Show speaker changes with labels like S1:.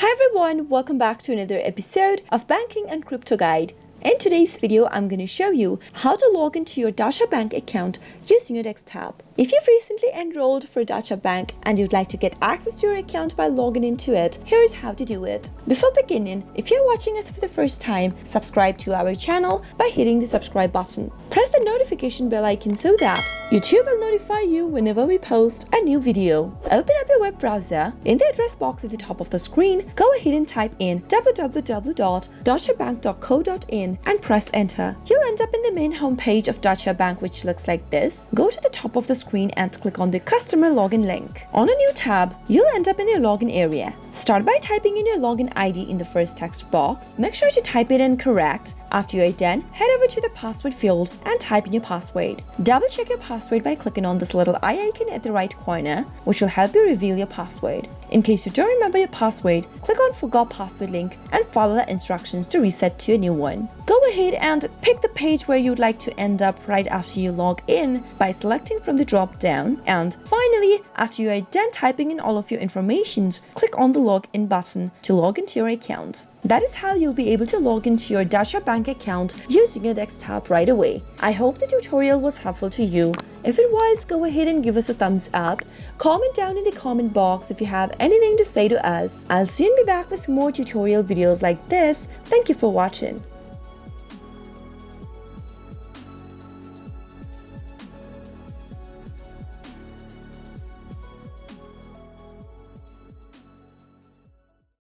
S1: Hi everyone, welcome back to another episode of Banking and Crypto Guide. In today's video, I'm going to show you how to log into your Deutsche Bank account using your desktop. If you've recently enrolled for Deutsche Bank and you'd like to get access to your account by logging into it, here's how to do it. Before beginning, if you're watching us for the first time, subscribe to our channel by hitting the subscribe button. Press the notification bell icon so that YouTube will notify you whenever we post a new video. Open up your web browser. In the address box at the top of the screen, go ahead and type in www.deutschebank.co.in and press enter. You'll end up in the main homepage of Deutsche Bank, which looks like this. Go to the top of the screen and click on the customer login link. On a new tab, you'll end up in the login area. Start by typing in your login ID in the first text box. Make sure to type it in correct. After you're done, head over to the password field and type in your password. Double check your password by clicking on this little eye icon at the right corner, which will help you reveal your password. In case you don't remember your password, click on Forgot Password link and follow the instructions to reset to a new one. Go ahead and pick the page where you'd like to end up right after you log in by selecting from the drop down. And finally, after you are done typing in all of your information, click on the login button to log into your account. That is how you'll be able to log into your Deutsche Bank account using your desktop right away. I hope the tutorial was helpful to you. If it was, go ahead and give us a thumbs up. Comment down in the comment box if you have anything to say to us. I'll soon be back with more tutorial videos like this. Thank you for watching.